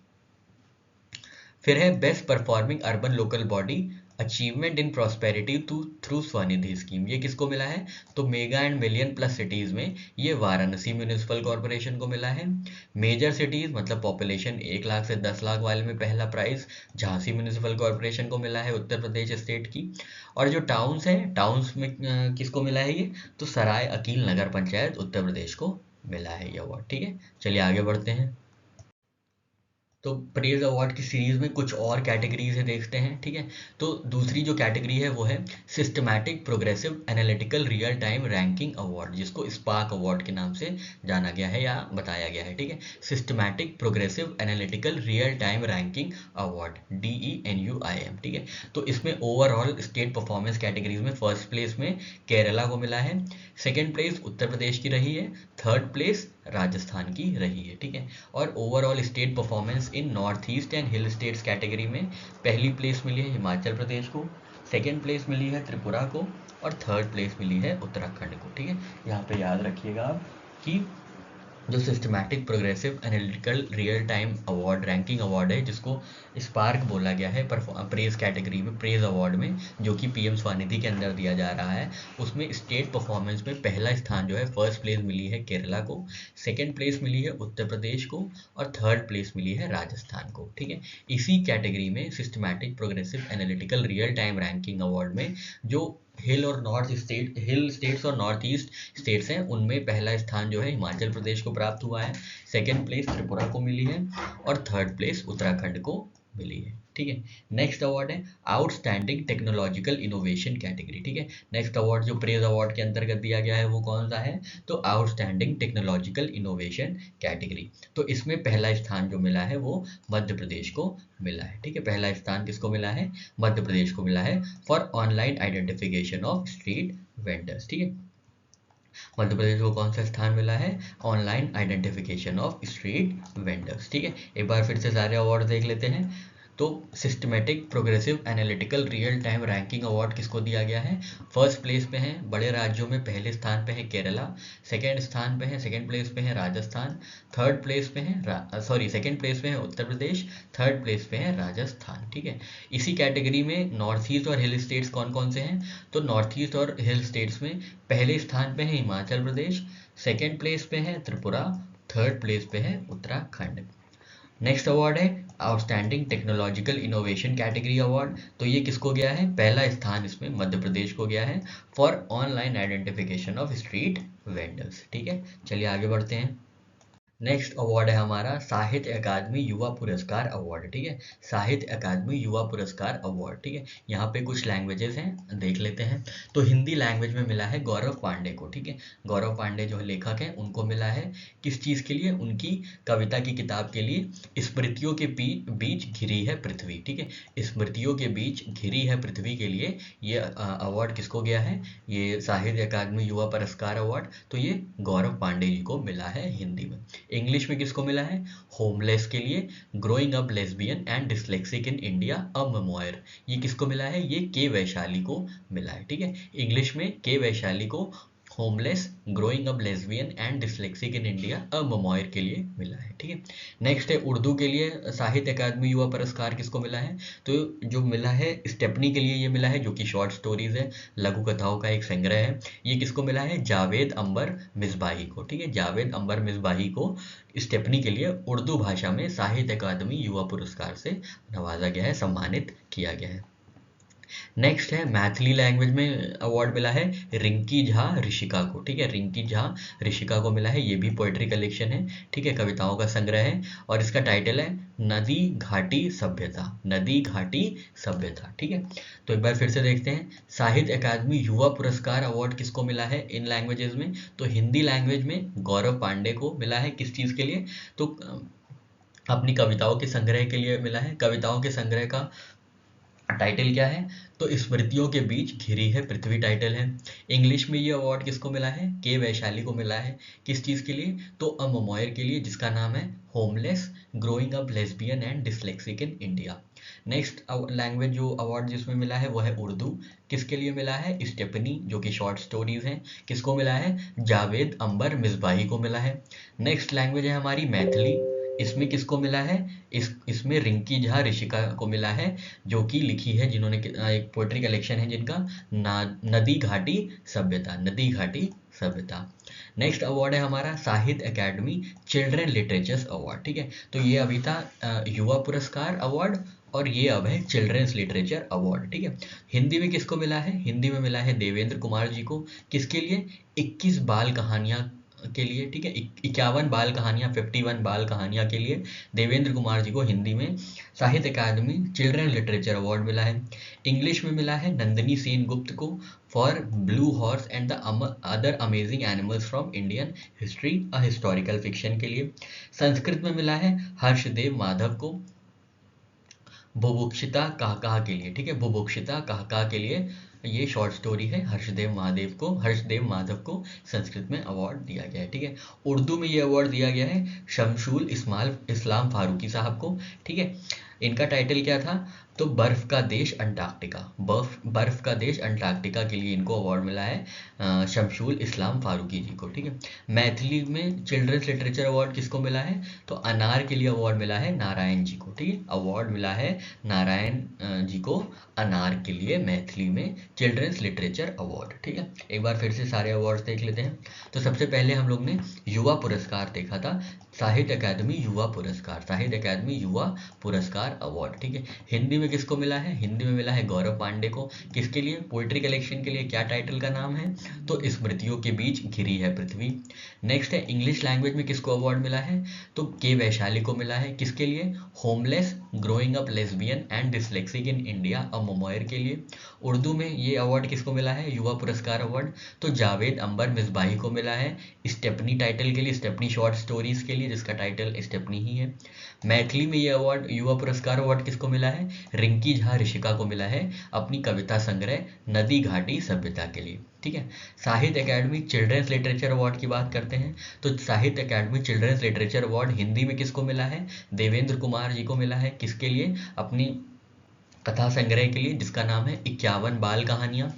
फिर है best performing urban local body achievement in prosperity through Svanidhi scheme, ये किसको मिला है? तो mega and million plus cities में ये वाराणसी म्यूनिसिपल कॉरपोरेशन को मिला है। मेजर सिटीज मतलब पॉपुलेशन 1 लाख से 10 लाख वाले में पहला प्राइज झांसी म्यूनिसिपल कॉरपोरेशन को मिला है उत्तर प्रदेश स्टेट की। और जो टाउन्स है, टाउन्स में किसको मिला है ये? तो सराय अकील नगर पंचायत उत्तर प्रदेश को मिला है ये अवार्ड। ठीक है, चलिए आगे बढ़ते हैं। तो प्रेज अवार्ड की सीरीज में कुछ और कैटेगरीज है, देखते हैं। ठीक है, तो दूसरी जो कैटेगरी है वो है systematic progressive analytical real time ranking award, जिसको स्पार्क अवार्ड के नाम से जाना गया है या बताया गया है। ठीक है, systematic progressive analytical real time ranking award DENUIM। ठीक है, तो इसमें ओवरऑल स्टेट परफॉर्मेंस कैटेगरीज में फर्स्ट प्लेस में केरला को मिला है, सेकेंड प्लेस उत्तर प्रदेश की रही है, थर्ड प्लेस राजस्थान की रही है। ठीक है, और overall state performance in north east and hill states category में पहली प्लेस मिली है हिमाचल प्रदेश को, सेकेंड प्लेस मिली है त्रिपुरा को, और थर्ड प्लेस मिली है उत्तराखंड को। ठीक है, यहाँ पे याद रखिएगा आप कि जो systematic progressive analytical real time award ranking award है, जिसको स्पार्क बोला गया है प्रेज कैटेगरी में, प्रेज अवार्ड में, जो कि पीएम स्वनिधि के अंदर दिया जा रहा है, उसमें स्टेट परफॉर्मेंस में पहला स्थान जो है फर्स्ट प्लेस मिली है केरला को, सेकेंड प्लेस मिली है उत्तर प्रदेश को, और थर्ड प्लेस मिली है राजस्थान को। ठीक है, इसी कैटेगरी में systematic progressive analytical real time ranking award में जो हिल स्टेट्स और नॉर्थ ईस्ट स्टेट्स हैं, उनमें पहला स्थान जो है हिमाचल प्रदेश को प्राप्त हुआ है, सेकेंड प्लेस त्रिपुरा को मिली है, और थर्ड प्लेस उत्तराखंड को मिली है। ठीक है, नेक्स्ट अवार्ड है आउटस्टैंडिंग टेक्नोलॉजिकल इनोवेशन कैटेगरी। ठीक है, नेक्स्ट अवार्ड जो प्रेज अवार्ड के अंतर्गत दिया गया है वो कौन सा है? तो आउटस्टैंडिंग टेक्नोलॉजिकल इनोवेशन कैटेगरी। तो इसमें पहला स्थान जो मिला है वो मध्य प्रदेश को मिला है। ठीक है, पहला स्थान किसको मिला है? मध्य प्रदेश को मिला है for online identification of street vendors. ठीक है, मध्य प्रदेश को कौन सा स्थान मिला है? Online identification of street vendors. ठीक है, एक बार फिर से सारे अवार्ड देख लेते हैं। तो systematic progressive analytical real time ranking award किसको दिया गया है? फर्स्ट प्लेस पे है बड़े राज्यों में, पहले स्थान पे है केरला, सेकंड प्लेस पे है राजस्थान, थर्ड प्लेस पे है सेकंड प्लेस पे है उत्तर प्रदेश, थर्ड प्लेस पे है राजस्थान। ठीक है, इसी कैटेगरी में नॉर्थ ईस्ट और हिल स्टेट्स कौन कौन से हैं? तो नॉर्थ ईस्ट और हिल स्टेट्स में पहले स्थान पे है हिमाचल प्रदेश, सेकेंड प्लेस पे है त्रिपुरा, थर्ड प्लेस पे है उत्तराखंड। नेक्स्ट अवार्ड है outstanding technological innovation category award. तो ये किसको गया है? पहला स्थान इसमें मध्य प्रदेश को गया है for online identification of street vendors. ठीक है, चलिए आगे बढ़ते हैं। नेक्स्ट अवार्ड है हमारा साहित्य अकादमी युवा पुरस्कार अवार्ड। ठीक है, साहित्य अकादमी युवा पुरस्कार अवार्ड। ठीक है, यहाँ पे कुछ लैंग्वेजेस हैं, देख लेते हैं। तो हिंदी लैंग्वेज में मिला है गौरव पांडे को। ठीक है, गौरव पांडे जो लेखक हैं उनको मिला है किस चीज़ के लिए? उनकी कविता की किताब के लिए, स्मृतियों के बीच घिरी है पृथ्वी। ठीक है, स्मृतियों के बीच घिरी है पृथ्वी के लिए ये अवार्ड किसको गया है? ये साहित्य अकादमी युवा पुरस्कार अवार्ड। तो ये गौरव पांडे जी को मिला है हिंदी में। इंग्लिश में किसको मिला है? होमलेस के लिए, growing up lesbian and dyslexic in India a memoir. ये किसको मिला है? ये के वैशाली को मिला है। ठीक है, इंग्लिश में के वैशाली को homeless, growing up lesbian and dyslexic in India a memoir के लिए मिला है। ठीक है, नेक्स्ट है उर्दू के लिए साहित्य अकादमी युवा पुरस्कार किसको मिला है? तो जो मिला है स्टेपनी के लिए ये मिला है, जो कि शॉर्ट स्टोरीज है, लघु कथाओं का एक संग्रह है। ये किसको मिला है? जावेद अंबर मिसबाही को। ठीक है, जावेद अंबर मिसबाही को स्टेपनी के लिए उर्दू भाषा में साहित्य अकादमी युवा पुरस्कार से नवाजा गया है, सम्मानित किया गया है। नेक्स्ट है मैथिली लैंग्वेज में अवार्ड मिला है रिंकी झा ऋषिका को। ठीक है, रिंकी झा ऋषिका को मिला है, ये भी पोएट्री कलेक्शन है। ठीक है, कविताओं का संग्रह है और इसका टाइटल है नदी घाटी सभ्यता, नदी घाटी सभ्यता। ठीक है, तो एक बार फिर से देखते हैं साहित्य अकादमी युवा पुरस्कार अवार्ड किसको मिला है इन लैंग्वेजेस में? तो हिंदी लैंग्वेज में गौरव पांडे को मिला है, किस चीज़ के लिए? तो अपनी कविताओं के संग्रह के लिए मिला है। कविताओं के संग्रह का टाइटल क्या है? तो स्मृतियों के बीच घिरी है पृथ्वी टाइटल है। इंग्लिश में ये अवार्ड किसको मिला है? के वैशाली को मिला है, किस चीज़ के लिए? तो अ मेमोयर के लिए, जिसका नाम है homeless, growing up lesbian and dyslexic in India. Next language जो अवार्ड जिसमें मिला है वो है उर्दू। किसके लिए मिला है? स्टेपनी, जो कि शॉर्ट स्टोरीज हैं। किसको मिला है? जावेद अंबर मिसबाही को मिला है। नेक्स्ट लैंग्वेज है हमारी मैथिली। इसमें किसको मिला है? इसमें रिंकी झा ऋषिका को मिला है, जो कि लिखी है जिन्होंने एक पोएट्री कलेक्शन है जिनका नदी घाटी सभ्यता, नदी घाटी सभ्यता। नेक्स्ट अवार्ड है हमारा साहित्य अकादमी चिल्ड्रन लिटरेचर्स अवार्ड। ठीक है, तो ये अभी था युवा पुरस्कार अवार्ड और ये अब है चिल्ड्रंस लिटरेचर अवार्ड। ठीक है, हिंदी में किसको मिला है? हिंदी में मिला है देवेंद्र कुमार जी को। किसके लिए? 21 बाल कहानियाँ के लिए। ठीक है, 51 बाल कहानियाँ, 51 बाल कहानियाँ के लिए देवेंद्र कुमार जी को हिंदी में साहित्य अकादमी चिल्ड्रन लिटरेचर अवार्ड मिला है। इंग्लिश में मिला है नंदिनी सेन गुप्त को for blue Horse and the other Amazing Animals from Indian History, a historical fiction के लिए। संस्कृत में मिला है हर्षदेव माधव को बुभुक्षिता काका के लिए। ठीक है, बुभुक्षिता काका के लिए ये शॉर्ट स्टोरी है। हर्षदेव माधव को संस्कृत में अवार्ड दिया गया है। ठीक है, उर्दू में ये अवार्ड दिया गया है शमशुल इस्लाम फारूकी साहब को। ठीक है, इनका टाइटल क्या था? तो बर्फ का देश अंटार्कटिका, बर्फ का देश अंटार्कटिका के लिए इनको अवार्ड मिला है शमशुल इस्लाम फारूकी जी को। ठीक है, मैथिली में चिल्ड्रंस लिटरेचर अवार्ड किसको मिला है? तो अनार के लिए अवार्ड मिला है नारायण जी को। ठीक है, अवार्ड मिला है नारायण जी को अनार के लिए मैथिली में चिल्ड्रंस लिटरेचर अवार्ड। ठीक है, एक बार फिर से सारे अवार्ड्स देख लेते हैं। तो सबसे पहले हम लोग ने युवा पुरस्कार देखा था, साहित्य अकादमी युवा पुरस्कार अवार्ड। ठीक है, हिंदी में किसको मिला है? हिंदी में मिला है गौरव पांडे को। किसके लिए? पोएट्री कलेक्शन के लिए। क्या टाइटल का नाम है? तो स्मृतियों के बीच घिरी है पृथ्वी। नेक्स्ट है इंग्लिश लैंग्वेज में किसको अवार्ड मिला है? तो के वैशाली को मिला है। किसके लिए? Homeless, growing up lesbian and dyslexic in India a memoir के लिए। उर्दू में ये अवार्ड किसको मिला है? युवा पुरस्कार अवार्ड। तो जावेद अंबर मिसबाही को मिला है स्टेपनी टाइटल के लिए, स्टेपनी शॉर्ट स्टोरीज के लिए, जिसका टाइटल स्टेपनी ही है। मैथिली में ये अवार्ड युवा पुरस्कार अवार्ड किसको मिला है? रिंकी झा ऋषिका को मिला है अपनी कविता संग्रह नदी घाटी सभ्यता के लिए। ठीक है। साहित्य अकादमी चिल्ड्रंस लिटरेचर अवार्ड की बात करते हैं तो साहित्य अकादमी चिल्ड्रंस लिटरेचर अवार्ड हिंदी में किसको मिला है? देवेंद्र कुमार जी को मिला है। किसके लिए? अपनी कथा संग्रह के लिए जिसका नाम है 51 बाल कहानियां।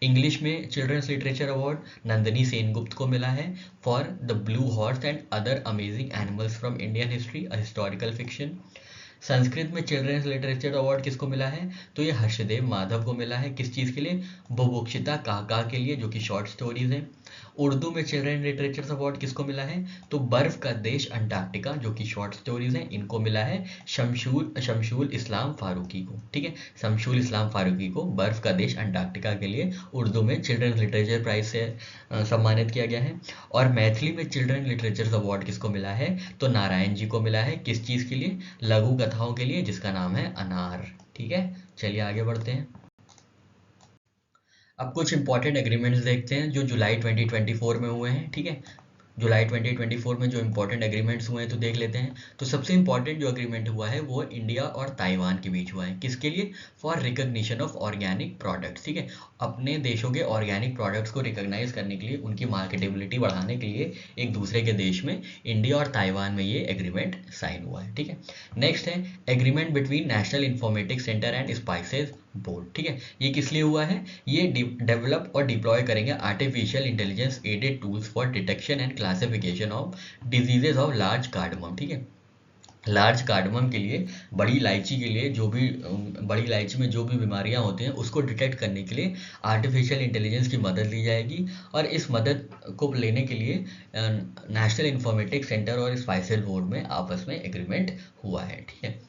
इंग्लिश में children's literature award Nandini Sengupta को मिला है for the Blue Horse and Other Amazing Animals from Indian History a historical fiction. Sanskrit में चिल्ड्रंस लिटरेचर अवार्ड किसको मिला है? तो ये हर्षदेव माधव को मिला है। किस चीज़ के लिए? बुभुक्षिता काका के लिए, जो कि शॉर्ट स्टोरीज हैं। उर्दू में चिल्ड्रन लिटरेचर अवार्ड किसको मिला है? तो बर्फ का देश अंटार्कटिका, जो कि शॉर्ट स्टोरीज हैं, इनको मिला है शमशूल इस्लाम फारूकी को। ठीक है, शमशूल इस्लाम फारूकी को बर्फ का देश अंटार्कटिका के लिए उर्दू में चिल्ड्रन लिटरेचर प्राइज से सम्मानित किया गया है। और मैथिली में चिल्ड्रन लिटरेचर अवार्ड किसको मिला है? तो नारायण जी को मिला है। किस चीज़ के लिए? लघु कथाओं के लिए, जिसका नाम है अनार। ठीक है, चलिए आगे बढ़ते हैं। अब कुछ इंपॉर्टेंट एग्रीमेंट्स देखते हैं जो जुलाई 2024 में हुए हैं। ठीक है, जुलाई 2024 में जो इंपॉर्टेंट एग्रीमेंट्स हुए हैं तो देख लेते हैं। तो सबसे इंपॉर्टेंट जो एग्रीमेंट हुआ है वो इंडिया और ताइवान के बीच हुआ है। किसके लिए? For recognition of organic products. ठीक है, अपने देशों के ऑर्गेनिक प्रोडक्ट्स को रिकॉग्नाइज करने के लिए, उनकी मार्केटेबिलिटी बढ़ाने के लिए एक दूसरे के देश में इंडिया और ताइवान में ये एग्रीमेंट साइन हुआ है। ठीक है, नेक्स्ट है agreement between national informatics centre and spices board. ठीक है, ये किस लिए हुआ है? ये डेवलप और डिप्लॉय करेंगे artificial intelligence aided tools for detection and classification of diseases of large cardamom. ठीक है, लार्ज कार्डमम के लिए, बड़ी इलायची के लिए, जो भी बड़ी इलायची में जो भी बीमारियां होती हैं उसको डिटेक्ट करने के लिए आर्टिफिशियल इंटेलिजेंस की मदद ली जाएगी। और इस मदद को लेने के लिए नेशनल इंफॉर्मेटिक्स सेंटर और स्पाइसेस बोर्ड में आपस में एग्रीमेंट हुआ है। ठीक है,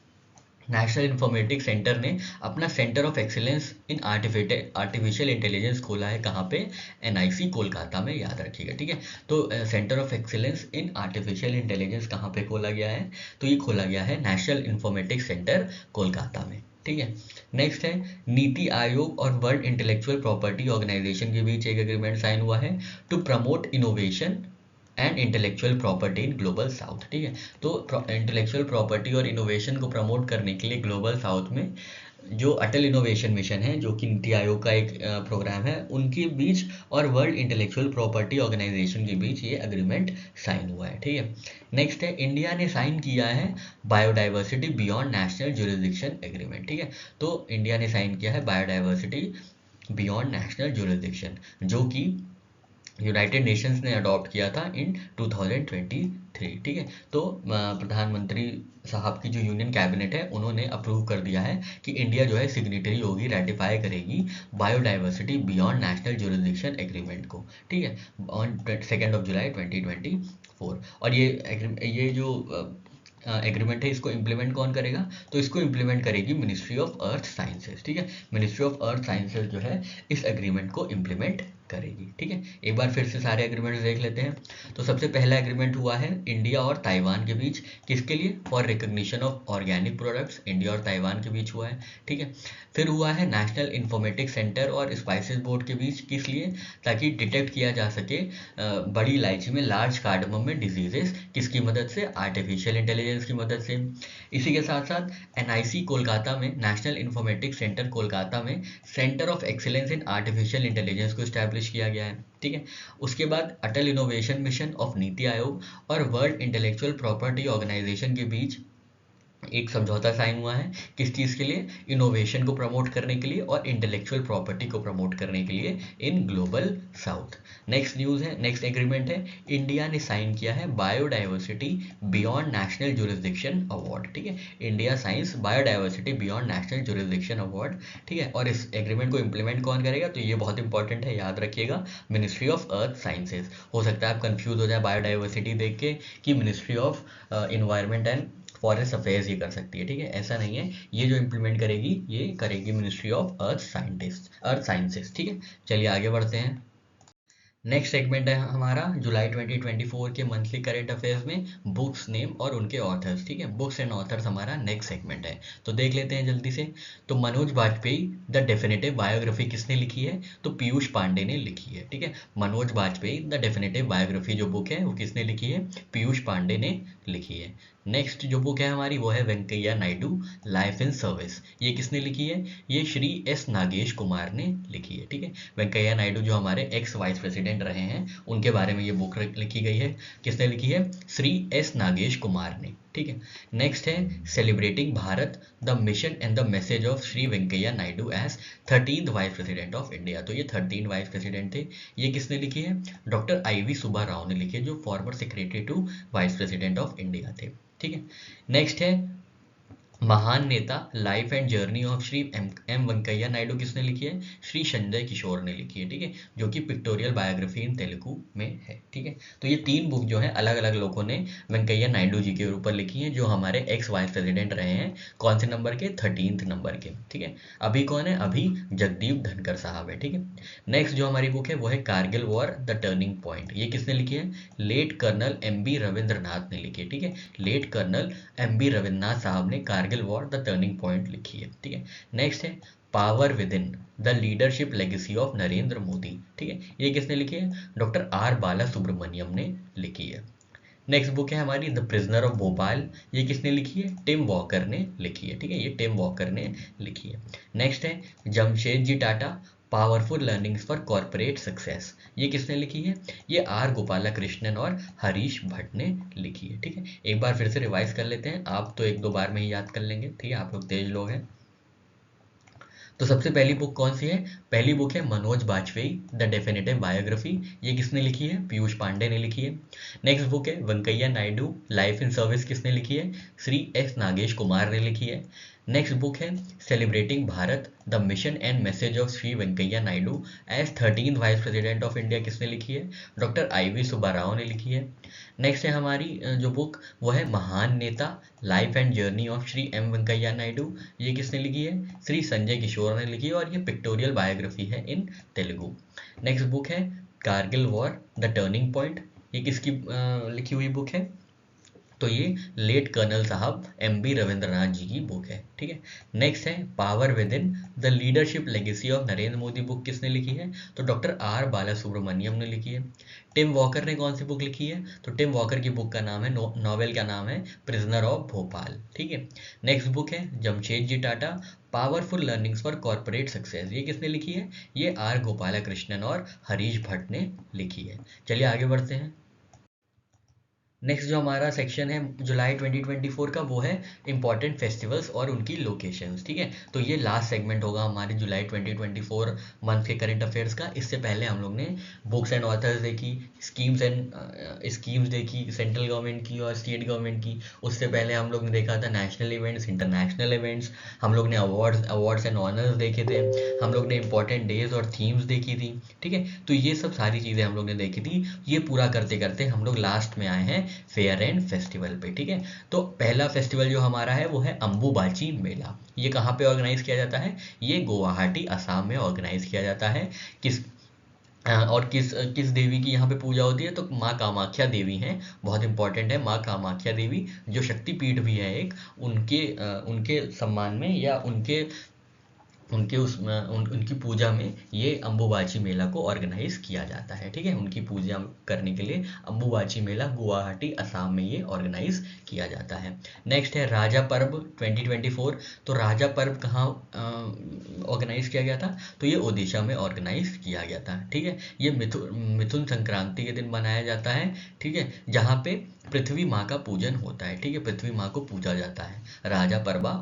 नेशनल इंफॉर्मेटिक्स सेंटर ने अपना centre of excellence in artificial intelligence खोला है। कहाँ पे? NIC कोलकाता में, याद रखिएगा। ठीक है, तो centre of excellence in artificial intelligence कहाँ पे खोला गया है? तो ये खोला गया है नेशनल इंफॉर्मेटिक्स सेंटर कोलकाता में। ठीक है, नेक्स्ट है नीति आयोग और वर्ल्ड इंटेलेक्चुअल प्रॉपर्टी ऑर्गेनाइजेशन के बीच एक एग्रीमेंट साइन हुआ है to promote innovation and intellectual property in global south. ठीक है, तो इंटेलेक्चुअल प्रॉपर्टी और इनोवेशन को प्रमोट करने के लिए ग्लोबल साउथ में जो अटल इनोवेशन मिशन है, जो कि नीति आयोग का एक प्रोग्राम है, उनके बीच और वर्ल्ड इंटेलेक्चुअल प्रॉपर्टी ऑर्गेनाइजेशन के बीच ये एग्रीमेंट साइन हुआ है। ठीक है, नेक्स्ट है इंडिया ने साइन किया है biodiversity beyond national jurisdiction agreement. ठीक है, तो इंडिया ने साइन किया है बायोडाइवर्सिटी बियॉन्ड नेशनल ज्यूरिसडिक्शन, जो कि यूनाइटेड नेशंस ने अडॉप्ट किया था इन 2023। ठीक है, तो प्रधानमंत्री साहब की जो यूनियन कैबिनेट है उन्होंने अप्रूव कर दिया है कि इंडिया जो है सिग्नेटरी होगी, रेटिफाई करेगी biodiversity beyond national jurisdiction agreement को। ठीक है, ऑन 2 जुलाई 2024। और ये जो एग्रीमेंट है इसको इम्प्लीमेंट कौन करेगा? तो इसको इम्प्लीमेंट करेगी मिनिस्ट्री ऑफ अर्थ साइंसेज। ठीक है, मिनिस्ट्री ऑफ अर्थ साइंसेज जो है इस एग्रीमेंट को इम्प्लीमेंट करेगी। ठीक है, एक बार फिर से सारे एग्रीमेंट्स देख लेते हैं। तो सबसे पहला एग्रीमेंट हुआ है इंडिया और ताइवान के बीच। किसके लिए? For recognition of organic products, India और ताइवान के बीच हुआ है। ठीक है, फिर हुआ है नेशनल इंफॉर्मेटिक्स सेंटर और स्पाइसेस बोर्ड के बीच। किस लिए? ताकि डिटेक्ट किया जा सके बड़ी इलायची में लार्ज कार्डमम में डिजीजेस। किसकी मदद से? आर्टिफिशियल इंटेलिजेंस की मदद से। इसी के साथ साथ NIC कोलकाता में, नेशनल इंफॉर्मेटिक्स सेंटर कोलकाता में centre of excellence in artificial intelligence को स्टैब्लिश किया गया है। ठीक है, उसके बाद अटल innovation mission of NITI Aayog और वर्ल्ड इंटेलेक्चुअल प्रॉपर्टी ऑर्गेनाइजेशन के बीच एक समझौता साइन हुआ है। किस चीज़ के लिए? इनोवेशन को प्रमोट करने के लिए और इंटेलेक्चुअल प्रॉपर्टी को प्रमोट करने के लिए इन ग्लोबल साउथ। नेक्स्ट न्यूज़ है, नेक्स्ट एग्रीमेंट है, इंडिया ने साइन किया है biodiversity beyond national jurisdiction award. ठीक है, India science biodiversity beyond national jurisdiction award. ठीक है, और इस एग्रीमेंट को इम्प्लीमेंट कौन करेगा? तो ये बहुत इंपॉर्टेंट है, याद रखिएगा, मिनिस्ट्री ऑफ अर्थ साइंसेज। हो सकता है आप कंफ्यूज हो जाए बायोडाइवर्सिटी देख के कि ministry of environment and forest affairs ये कर सकती है। ठीक है, ऐसा नहीं है, ये जो इम्प्लीमेंट करेगी ये करेगी मिनिस्ट्री ऑफ अर्थ साइंसेस। ठीक है, चलिए आगे बढ़ते हैं। नेक्स्ट सेगमेंट है हमारा जुलाई 2024 के मंथली करंट अफेयर्स में बुक्स नेम और उनके ऑथर्स। ठीक है, बुक्स एंड ऑथर्स हमारा नेक्स्ट सेगमेंट है, तो देख लेते हैं जल्दी से। तो Manoj Vajpayee the definitive biography किसने लिखी है? तो पीयूष पांडे ने लिखी है। ठीक है, Manoj Vajpayee the definitive biography जो बुक है वो किसने लिखी है? पीयूष पांडे ने लिखी है। नेक्स्ट जो बुक है हमारी वो है Venkaiah Naidu life in service. ये किसने लिखी है? ये श्री एस नागेश कुमार ने लिखी है। ठीक है, वेंकैया नायडू जो हमारे एक्स वाइस प्रेसिडेंट रहे हैं उनके बारे में ये बुक लिखी गई है। किसने लिखी है? श्री एस नागेश कुमार ने। ठीक है, नेक्स्ट है celebrating Bharat the mission and the message of Shri Venkaiah Naidu as 13th vice president of India. तो ये 13 वाइस प्रेसिडेंट थे। ये किसने लिखी है? डॉक्टर IV सुब्बा राव ने लिखी है, जो former secretary to vice president of India थे। ठीक है, नेक्स्ट है महान नेता life and journey of Shri M Venkaiah Naidu. किसने लिखी है? श्री संजय किशोर ने लिखी है। ठीक है, जो कि पिक्टोरियल बायोग्राफी इन तेलुगु में है। ठीक है, तो ये 3 बुक जो है अलग अलग लोगों ने वेंकैया नायडू जी के ऊपर लिखी हैं, जो हमारे एक्स वाइस प्रेसिडेंट रहे हैं। कौन से नंबर के? 13th नंबर के। ठीक है, अभी कौन है? अभी जगदीप धनखड़ साहब है। ठीक है, नेक्स्ट जो हमारी बुक है वो है Kargil war the turning point. ये किसने लिखी है? लेट कर्नल MB रविंद्रनाथ ने लिखी है। ठीक है, लेट कर्नल MB रविंद्रनाथ साहब ने Kargil war the turning point लिखी है। ठीक है, नेक्स्ट है power with in the leadership legacy of Narendra Modi. ठीक है, ये किसने लिखी है? डॉक्टर R बाला सुब्रमण्यम ने लिखी है। नेक्स्ट बुक है हमारी द प्रिजनर ऑफ भोपाल। ये किसने लिखी है? टिम वॉकर ने लिखी है। ठीक है, ये टिम वॉकर ने लिखी है। नेक्स्ट है Jamsetji Tata powerful learnings for corporate success. ये किसने लिखी है? ये R गोपालकृष्णन और हरीश भट्ट ने लिखी है। ठीक है, एक बार फिर से रिवाइज कर लेते हैं। आप तो 1-2 बार में ही याद कर लेंगे। ठीक है, आप लोग तेज लोग हैं। तो सबसे पहली बुक कौन सी है? पहली बुक है Manoj Bajpayee the definitive biography. ये किसने लिखी है? पीयूष पांडे ने लिखी है। नेक्स्ट बुक है Venkaiah Naidu life in service. किसने लिखी है? श्री एस नागेश कुमार ने लिखी है। नेक्स्ट बुक है celebrating Bharat the mission and message of Shri Venkaiah Naidu as 13th vice president of India. किसने लिखी है? डॉक्टर IV सुब्बा राव ने लिखी है। नेक्स्ट है हमारी जो बुक वो है महान नेता life and journey of Shri M Venkaiah Naidu. ये किसने लिखी है? श्री संजय किशोर ने लिखी है और ये पिक्टोरियल बायोग्राफी है इन तेलुगु। नेक्स्ट बुक है Kargil war the turning point. ये किसकी लिखी हुई बुक है? तो ये लेट कर्नल साहब MB रविंद्रनाथ जी की बुक है। ठीक है, नेक्स्ट है power with in the leadership legacy of Narendra Modi. Book किसने लिखी है? तो डॉक्टर R बाला सुब्रमण्यम ने लिखी है। टिम वॉकर ने कौन सी बुक लिखी है? तो टिम वॉकर की बुक का नाम है नॉवेल का नाम है प्रिजनर ऑफ भोपाल। ठीक है, नेक्स्ट बुक है Jamsetji Tata powerful learnings for corporate success. ये किसने लिखी है? ये R गोपालकृष्णन और हरीश भट्ट ने लिखी है। चलिए आगे बढ़ते हैं। नेक्स्ट जो हमारा सेक्शन है जुलाई 2024 का वो है इंपॉर्टेंट फेस्टिवल्स और उनकी लोकेशंस। ठीक है, तो ये लास्ट सेगमेंट होगा हमारे जुलाई 2024 मंथ के करंट अफेयर्स का। इससे पहले हम लोग ने बुक्स एंड ऑथर्स देखी, स्कीम्स देखी सेंट्रल गवर्नमेंट की और स्टेट गवर्नमेंट की। उससे पहले हम लोग ने देखा था नेशनल इवेंट्स, इंटरनेशनल इवेंट्स। हम लोग ने अवार्ड्स एंड ऑनर्स देखे थे। हम लोग ने इंपॉर्टेंट डेज और थीम्स देखी थी। ठीक है, तो ये सब सारी चीज़ें हम लोग ने देखी थी। ये पूरा करते करते हम लोग लास्ट में आए हैं फेयर एंड फेस्टिवल पे। ठीक है, तो पहला फेस्टिवल जो हमारा है वो है अंबुबाची मेला। ये कहाँ पे ऑर्गेनाइज किया जाता है? ये गुवाहाटी असम में ऑर्गेनाइज किया जाता है। किस देवी की यहाँ पे पूजा होती है? तो माँ कामाख्या देवी हैं, बहुत इंपॉर्टेंट है। माँ कामाख्या देवी जो शक्तिपीठ भी है एक, उनके सम्मान में या उनकी पूजा में ये अंबुबाची मेला को ऑर्गेनाइज किया जाता है। ठीक है, उनकी पूजा करने के लिए अंबुबाची मेला गुवाहाटी असम में ये ऑर्गेनाइज किया जाता है। नेक्स्ट है राजा पर्व 2024। तो राजा पर्व कहाँ ऑर्गेनाइज किया गया था? तो ये ओडिशा में ऑर्गेनाइज किया गया था। ठीक है, ये मिथुन संक्रांति के दिन मनाया जाता है। ठीक है, जहाँ पे पृथ्वी माँ का पूजन होता है। ठीक है, पृथ्वी माँ को पूजा जाता है राजा पर्वा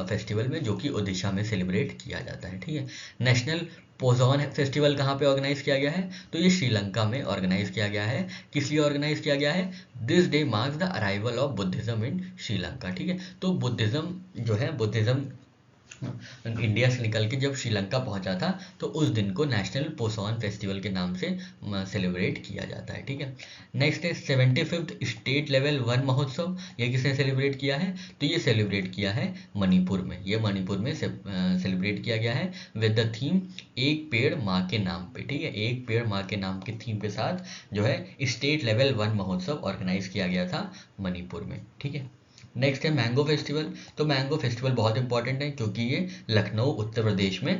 फेस्टिवल में, जो कि ओडिशा में सेलिब्रेट किया जाता है। ठीक है, नेशनल पोजॉन फेस्टिवल कहाँ पे ऑर्गेनाइज किया गया है? तो ये श्रीलंका में ऑर्गेनाइज किया गया है। किस लिए ऑर्गेनाइज किया गया है? This day marks the arrival of Buddhism in Sri Lanka. ठीक है, तो बुद्धिज्म इंडिया से निकल के जब श्रीलंका पहुंचा था तो उस दिन को नेशनल पोसॉन फेस्टिवल के नाम से सेलिब्रेट किया जाता है। ठीक है, नेक्स्ट है 75th स्टेट लेवल वन महोत्सव। ये किसने सेलिब्रेट किया है? तो ये सेलिब्रेट किया है मणिपुर में। ये मणिपुर में सेलिब्रेट किया गया है विद द थीम एक पेड़ माँ के नाम पे। ठीक है, एक पेड़ माँ के नाम के थीम के साथ जो है स्टेट लेवल वन महोत्सव ऑर्गेनाइज किया गया था मणिपुर में। ठीक है, नेक्स्ट है मैंगो फेस्टिवल। तो मैंगो फेस्टिवल बहुत इंपॉर्टेंट है क्योंकि ये लखनऊ उत्तर प्रदेश में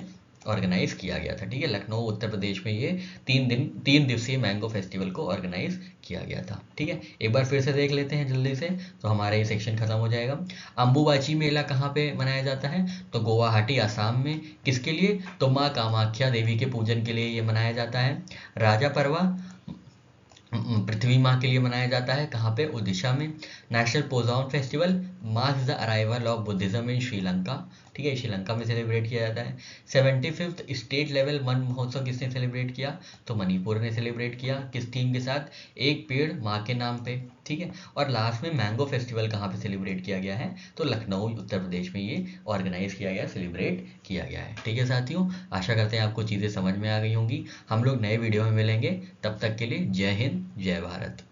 ऑर्गेनाइज किया गया था। ठीक है, लखनऊ उत्तर प्रदेश में ये 3 दिवसीय मैंगो फेस्टिवल को ऑर्गेनाइज किया गया था। ठीक है, एक बार फिर से देख लेते हैं जल्दी से, तो हमारा ये सेक्शन खत्म हो जाएगा। अम्बुबाची मेला कहाँ पे मनाया जाता है? तो गुवाहाटी असम में। किसके लिए? तो माँ कामाख्या देवी के पूजन के लिए ये मनाया जाता है। राजा परवा पृथ्वी माँ के लिए मनाया जाता है। कहाँ पे? उड़ीसा में। National Poson festival marks the arrival of Buddhism in Sri Lanka. ठीक है, श्रीलंका में सेलिब्रेट किया जाता है। 75th स्टेट लेवल वन महोत्सव किसने सेलिब्रेट किया? तो मणिपुर ने सेलिब्रेट किया। किस थीम के साथ? एक पेड़ माँ के नाम पे। ठीक है, और लास्ट में मैंगो फेस्टिवल कहाँ पे सेलिब्रेट किया गया है? तो लखनऊ उत्तर प्रदेश में ये ऑर्गेनाइज किया गया, सेलिब्रेट किया गया है। ठीक है साथियों, आशा करते हैं आपको चीज़ें समझ में आ गई होंगी। हम लोग नए वीडियो में मिलेंगे, तब तक के लिए जय हिंद, जय भारत।